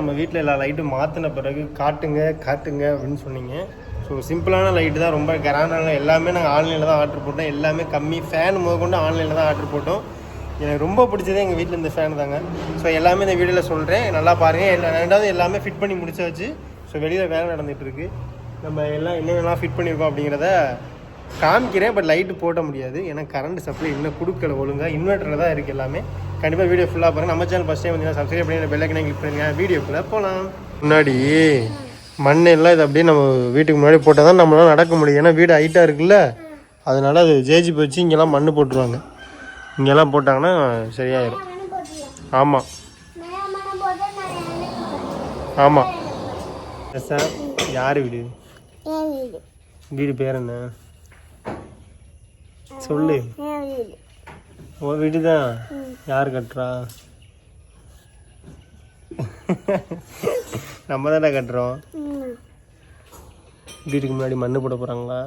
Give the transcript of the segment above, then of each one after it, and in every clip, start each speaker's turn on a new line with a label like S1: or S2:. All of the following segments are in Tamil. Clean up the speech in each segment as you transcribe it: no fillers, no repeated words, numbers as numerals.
S1: நம்ம வீட்டில் எல்லா லைட்டும் மாற்றின பிறகு காட்டுங்க அப்படின்னு சொன்னீங்க. ஸோ சிம்பிளான லைட்டு தான், ரொம்ப கிராண்டான எல்லாமே நாங்கள் ஆன்லைனில் தான் ஆர்டர் போட்டோம். எல்லாமே கம்மி, ஃபேன் முதற்கொண்டு ஆன்லைனில் தான் ஆர்டர் போட்டோம். எனக்கு ரொம்ப பிடிச்சதே எங்கள் வீட்டில் இந்த ஃபேன் தாங்க. ஸோ எல்லாமே இந்த வீடியோவில் சொல்கிறேன், நல்லா பாருங்கள். ரெண்டாவது எல்லாமே ஃபிட் பண்ணி முடிச்சாச்சு. ஸோ வெளியில் வேலை நடந்துகிட்ருக்கு. நம்ம எல்லாம் என்னென்னலாம் ஃபிட் பண்ணியிருக்கோம் அப்படிங்கிறத காமிக்கிறேன். பட் லைட்டு போட்ட முடியாது, ஏன்னா கரண்ட் சப்ளை இன்னும் கொடுக்கல ஒழுங்காக. இன்வெர்ட்டரில் தான் இருக்குது எல்லாமே. கண்டிப்பாக வீடியோ ஃபுல்லாக பாருங்கள். நம்ம சேனல் ஃபஸ்ட் டைம் வந்து சப்ஸ்கிரைப் பண்ணி பெல் ஐக்கனை கிளிக் பண்ணுங்க. வீடியோக்குள்ளே போகலாம். முன்னாடி மண் எல்லாம் இது அப்படியே நம்ம வீட்டுக்கு முன்னாடி போட்டால் தான் நம்மளால் நடக்க முடியும். ஏன்னா வீடு ஹைட்டாக இருக்குல்ல, அதனால் அது ஜேஜிபி வச்சு இங்கெல்லாம் மண் போட்டுருவாங்க. இங்கெல்லாம் போட்டாங்கன்னா சரியாயிடும். ஆமாம் ஆமாம் சார். யார் வீடு? வீடு பேர் என்ன சொல்லு? ஓ வீடு தான். யார் கட்டுறா? நம்ம தானே கட்டுறோம். வீட்டுக்கு முன்னாடி மண்ணு போட போகிறாங்களா?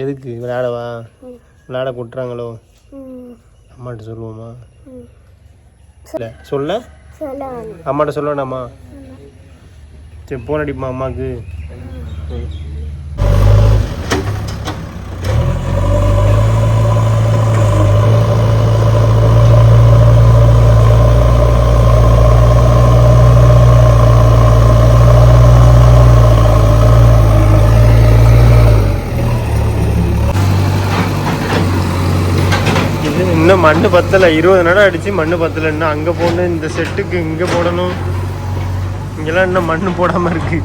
S1: எதுக்கு? விளையாடவா? விளையாட கொட்டுறாங்களோ? அம்மாட்ட சொல்லுவோமா? இல்லை சொல்ல அம்மாட்ட சொல்ல வேண்டாமா? சரி போன் அடிப்பா அம்மாவுக்கு. இன்னும் மண்ணு பத்தலை. 20 நடம் அடித்து மண்ணு பத்தலை. இன்னும் அங்கே போடணும், இந்த செட்டுக்கு இங்கே போடணும். இங்கெல்லாம் இன்னும் மண்ணு போடாமல் இருக்குது.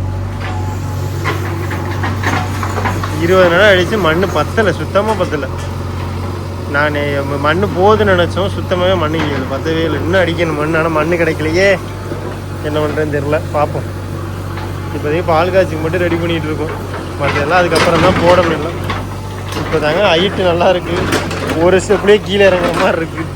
S1: 20 நடம் அடித்து மண்ணு பத்தலை, சுத்தமாக பத்தலை. நான் மண்ணு போகுதுன்னு நினச்சோம், சுத்தமாகவே மண்ணு இல்லை, பத்தவே இல்லை. இன்னும் அடிக்கணும் மண். ஆனால் மண்ணு கிடைக்கலையே, என்ன பண்ணுறேன்னு தெரில. பார்ப்போம். இப்போதைக்கு பால் காய்ச்சிக்கு மட்டும் ரெடி பண்ணிகிட்டு இருக்கோம். மற்றெல்லாம் அதுக்கப்புறம் தான் போட முடியல. இப்போ தாங்க ஹைட்டு நல்லா இருக்குது. ஒரு ஸ்டெப்லேயே கீழே இறங்குற மாதிரி இருக்குது.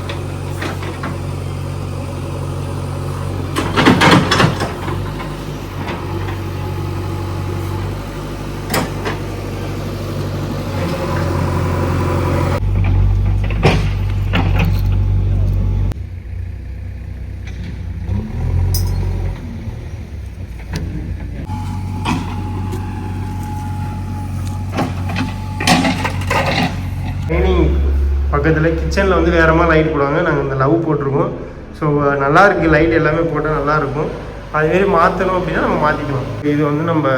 S1: பக்கத்தில் கிச்சனில் வந்து வேறு மாதிரி லைட் போடுவாங்க. நாங்கள் இந்த லவ் போட்டிருக்கோம். ஸோ நல்லாயிருக்கு, லைட் எல்லாமே போட்டால் நல்லாயிருக்கும். அதுமாரி மாற்றணும் அப்படின்னா நம்ம மாற்றிக்கலாம். இது வந்து நம்ம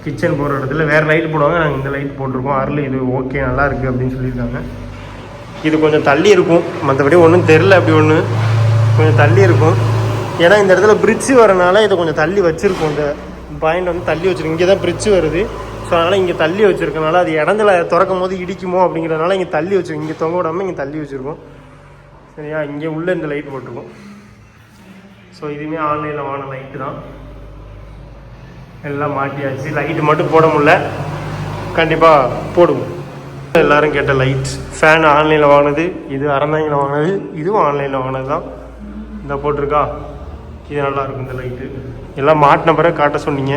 S1: கிச்சன் போகிற இடத்துல வேறு லைட் போடுவாங்க, நாங்கள் இந்த லைட் போட்டிருக்கோம். அருள் இது ஓகே நல்லாயிருக்கு அப்படின்னு சொல்லியிருக்காங்க. இது கொஞ்சம் தள்ளி இருக்கும், மற்றபடி ஒன்றும் தெரில. அப்படி ஒன்று கொஞ்சம் தள்ளி இருக்கும், ஏன்னா இந்த இடத்துல பிரிட்ஜு வரனால இதை கொஞ்சம் தள்ளி வச்சுருக்கோம். இந்த பாயிண்ட் வந்து தள்ளி வச்சுருக்கோம். இங்கே தான் பிரிட்ஜு வருது. ஸோ அதனால் இங்கே தள்ளி வச்சுருக்கனால அது இடத்துல திறக்கும் போது இடிக்குமோ அப்படிங்கிறதுனால இங்கே தள்ளி வச்சுருக்கோம். இங்கே தொங்க விடாமல் இங்கே தள்ளி வச்சுருக்கோம். சரியா? இங்கே உள்ளே இந்த லைட் போட்டிருக்கோம். ஸோ இதுவுமே ஆன்லைனில் வாங்கின லைட்டு தான். எல்லாம் மாட்டியாச்சு. லைட்டு மட்டும் போட முடியல, கண்டிப்பாக போடுவோம். எல்லோரும் கேட்ட லைட் ஃபேன் ஆன்லைனில் வாங்கினது, இது அறந்தாங்கில் வாங்கினது, இதுவும் ஆன்லைனில் வாங்கினது தான். இந்த போட்டிருக்கா, இது நல்லாயிருக்கும். இந்த லைட்டு எல்லாம் மாட்டின பிறகு காட்ட சொன்னீங்க.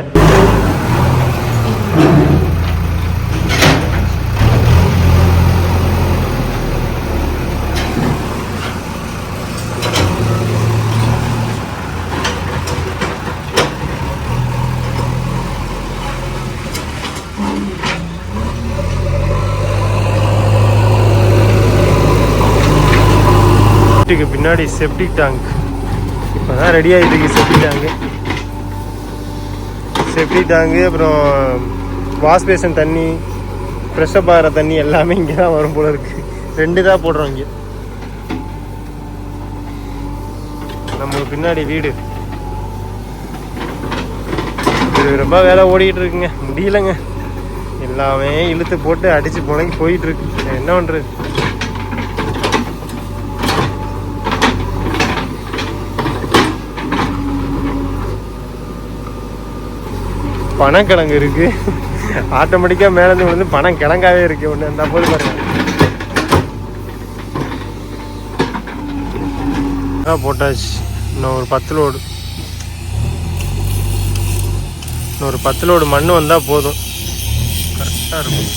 S1: வீட்டுக்கு பின்னாடி செப்டிக் டேங்க் இப்போ தான் ரெடி ஆகிட்டு இருக்கு. செப்டிக் டேங்கு அப்புறம் வாஷ் பேசன் தண்ணி, ஃப்ரெஷ்ஷப் ஆகிற தண்ணி எல்லாமே இங்கே தான் வரும் போல இருக்குது. 2 தான் போடுறோம் இங்கே. நம்மளுக்கு பின்னாடி வீடு. இது ரொம்ப வேலை ஓடிக்கிட்டு இருக்குங்க, முடியலைங்க. எல்லாமே இழுத்து போட்டு அடித்து புழங்கி போயிட்டுருக்கு. என்ன பண்ணுறது? பனங்கிழங்கு இருக்குது, ஆட்டோமேட்டிக்காக மேலேருந்து விழுந்து பணம் கிழங்காவே இருக்குது. ஒன்று அந்த போது பாருங்கள் போட்டாச்சு. இன்னும் ஒரு 10 லோடு, இன்னொரு 10 லோடு மண் வந்தால் போதும், கரெக்டாக இருக்கும்.